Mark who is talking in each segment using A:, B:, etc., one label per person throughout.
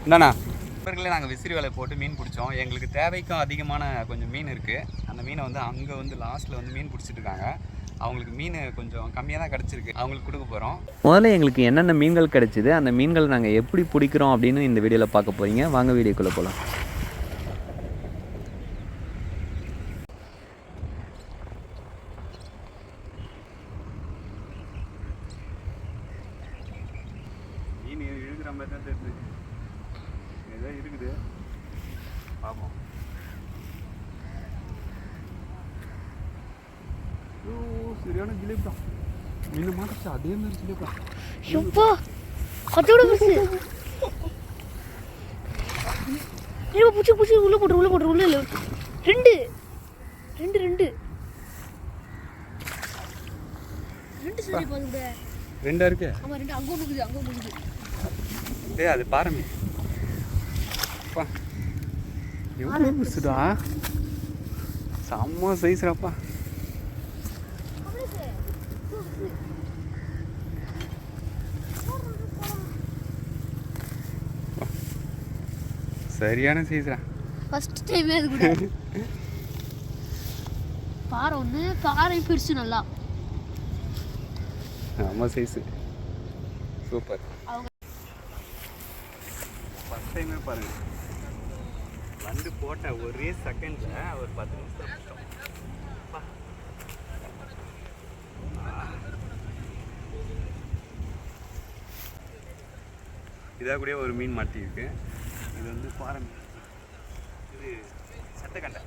A: என்னண்ணா நண்பர்களே, நாங்கள் விசிறி வலை போட்டு மீன் பிடிச்சோம். எங்களுக்கு தேவைக்கும் அதிகமான கொஞ்சம் மீன் இருக்குது. அந்த மீனை வந்து அங்கே வந்து லாஸ்ட்டில் வந்து மீன் பிடிச்சிட்டு இருக்காங்க. அவங்களுக்கு மீன் கொஞ்சம் கம்மியாக தான் கிடச்சிருக்கு, அவங்களுக்கு கொடுக்க போகிறோம்.
B: முதல்ல எங்களுக்கு என்னென்ன மீன்கள் கிடச்சிது, அந்த மீன்கள் நாங்கள் எப்படி பிடிக்கிறோம் அப்படின்னு இந்த வீடியோவில் பார்க்க போகிறீங்க. வாங்க வீடியோக்குள்ளே போகலாம்.
A: மீன் இழுக்கிற மாதிரி தான் தெரியுது, ஏதோ இருக்குது, பார்ப்போம். சரியான ஜிலேபி தான் மீன் மாட்டுச்சு, அதே மாதிரி ஜிலேபி தான்.
C: எப்பா அதோட பஸ் ஏமா புடிச்சு புடிச்சு உள்ள போட்டு உள்ள இல்ல ரெண்டு ரெண்டு ரெண்டு ரெண்டு சரி பாருங்க.
A: ரெண்டா இருக்கு.
C: ஆமா ரெண்டு அங்க இருக்குது.
A: டேய் அது பாருங்க. அப்பா எவ்வளவு புதுசுடா, செம்ம சைஸ்ராப்பா. சரியான சைஸ்ரா.
C: ஃபர்ஸ்ட் டைம் அது கூட பாறை ஒன்று பாறை பெருசு நல்லா
A: செம்ம சைஸ், சூப்பர். ஃபர்ஸ்ட் டைமே பாருங்க, வந்து போட்ட ஒரே செகண்ட்ல ஒரு 10 நிமிஷம் இதாக கூட ஒரு மீன் மாட்டியிருக்கு. இது வந்து பாறை மீன், இது சட்டக்கண்டை.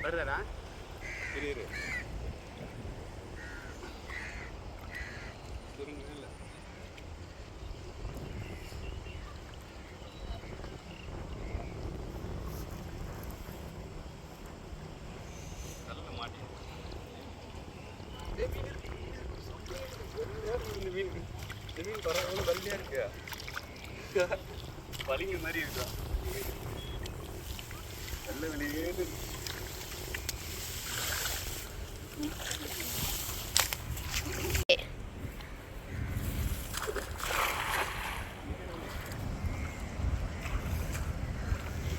A: வருதாடா, இரு இரு இல்லை நல்ல மாட்டி. இந்த மீன் பரவாயில்ல, வலியா இருக்கு, வலிங்க மாதிரி இருக்கா, நல்ல வெளியே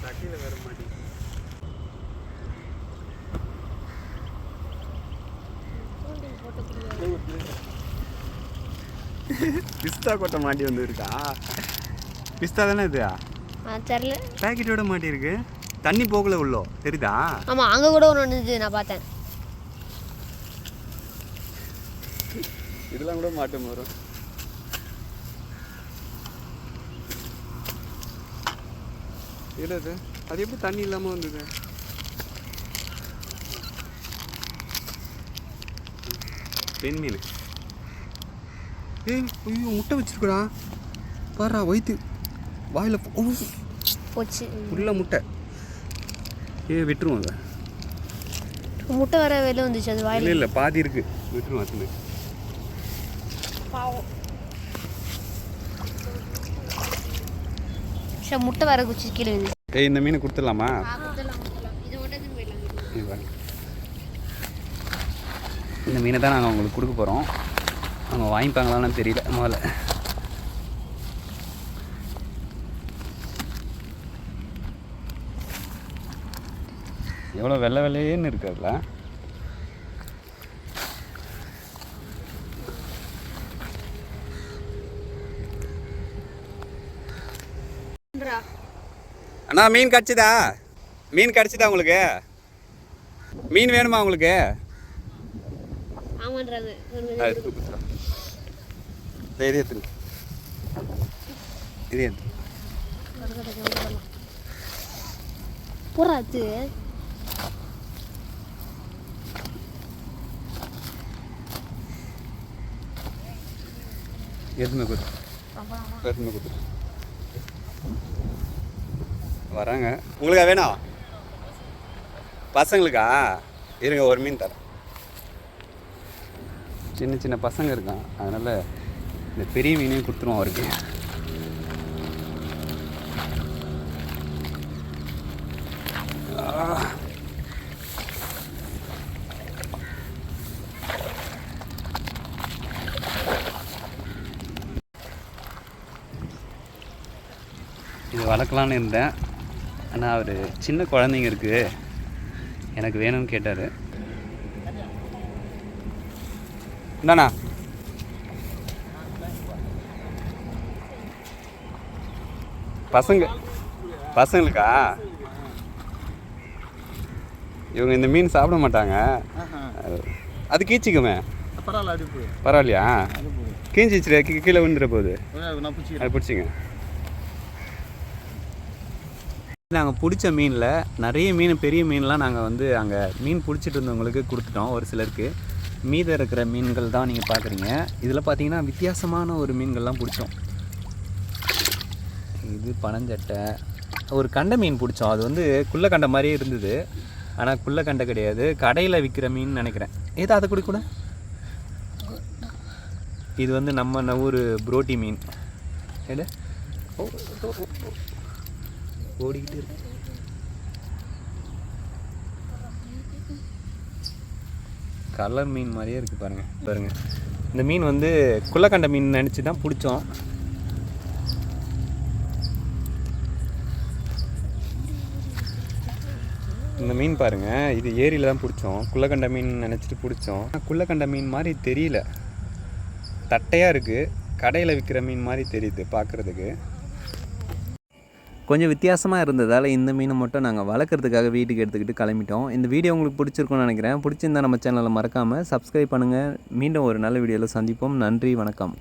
A: தட்டியில் வர மாட்டேங்குது. பிஸ்தா கொட்டை மாட்டி வந்து இருக்கா, பிஸ்தா தானே இது?
C: தெரியல,
A: பேக்கெட்டோட மாட்டி இருக்கு, தண்ணி போகல உள்ளோ, தெரியுதா?
C: ஆமா அங்க கூட ஒன்று இருந்துச்சு, நான் பார்த்தேன்.
A: இதெல்லாம் கூட மாட்டம் வரும். இல்லை அது எப்படி தண்ணி இல்லாமல் வந்தது? பெண் மீன். ஏய் ஐயோ, முட்டை வச்சிருக்கடா பாரா, வயிற்று வாயில்
C: போச்சு
A: உள்ள முட்டை. விட்டுருவோம் அதை,
C: முட்டை வர வெளில வந்துச்சு, அது வாயில்
A: இல்லை பாதி இருக்கு, விட்டுருவோம் அது.
C: பாவம் முட்டை வர குச்சி கீழே வந்துச்சு.
A: ஏய் இந்த மீனை கொடுத்துடலாமா? இந்த மீனை தான் நாங்கள் உங்களுக்கு கொடுக்க போகிறோம். அவங்க வாங்கிப்பாங்களான்னு தெரியல. முதல்ல எவ்வளோ வெள்ளை வெள்ளையேன்னு இருக்குதுல்ல. அண்ணா மீன் கிடச்சிதா? மீன் கிடச்சிதா உங்களுக்கு? மீன் வேணுமா உங்களுக்கு? இது எடுத்து
C: போறாது.
A: எடுத்துமே கொடுத்து வராங்க. உங்களுக்கா வேணும்? பசங்களுக்கா? இருங்க ஒரு மீன் தரேன். சின்ன சின்ன பசங்க இருக்கான், அதனால் இந்த பெரிய மீனையும் கொடுத்துருவோம் அவருக்கு. இது வளர்க்கலான்னு இருந்தேன், ஆனால் அவர் சின்ன குழந்தைங்க இருக்குது எனக்கு வேணும்னு கேட்டார். என்னண்ணா பசங்களுக்கா? இவங்க இந்த மீன் சாப்பிட மாட்டாங்க, அது கீச்சிக்குமே. பரவாயில்லையா? கீஞ்சிச்சு கீழே விழுந்துற போகுது, அது பிடிச்சிங்க. நாங்கள் பிடிச்ச மீனில் நிறைய மீன், பெரிய மீன்லாம் நாங்கள் வந்து அங்கே மீன் பிடிச்சிட்டு இருந்தவங்களுக்கு கொடுத்துட்டோம். ஒரு சிலருக்கு மீதம் இருக்கிற மீன்கள் தான் நீங்கள் பார்க்குறீங்க. இதில் பார்த்தீங்கன்னா வித்தியாசமான ஒரு மீன்கள்லாம் பிடிச்சோம். இது பனஞ்சட்டை, ஒரு கண்டை மீன் பிடிச்சோம். அது வந்து குள்ளக்கண்டை மாதிரியே இருந்தது, ஆனால் குள்ளக்கண்டை கிடையாது, கடையில் விற்கிற மீன் நினைக்கிறேன். ஏதோ அதை கூட இது வந்து நம்ம ஊர் புரோட்டி மீன். எடு ஓடிக்கிட்டு இருக்கு. கலர் மீன் மாதிரியே இருக்குது பாருங்க. இந்த மீன் வந்து குள்ளக்கண்டை மீன் நினச்சி தான் பிடிச்சோம். இந்த மீன் பாருங்கள், இது ஏரியில் தான் பிடிச்சோம். குள்ளக்கண்டை மீன் நினச்சிட்டு பிடிச்சோம். குள்ளக்கண்டை மீன் மாதிரி தெரியல, தட்டையாக இருக்குது. கடையில் விற்கிற மீன் மாதிரி தெரியுது பார்க்குறதுக்கு.
B: கொஞ்சம் வித்தியாசமாக இருந்ததால் இந்த மீனை மட்டும் நாங்கள் வளர்க்குறதுக்காக வீட்டுக்கு எடுத்துக்கிட்டு கிளம்பிட்டோம். இந்த வீடியோ உங்களுக்கு பிடிச்சிருக்குன்னு நினைக்கிறேன். பிடிச்சிருந்தா நம்ம சேனலை மறக்காமல் சப்ஸ்கிரைப் பண்ணுங்கள். மீண்டும் ஒரு நல்ல வீடியோவில் சந்திப்போம். நன்றி, வணக்கம்.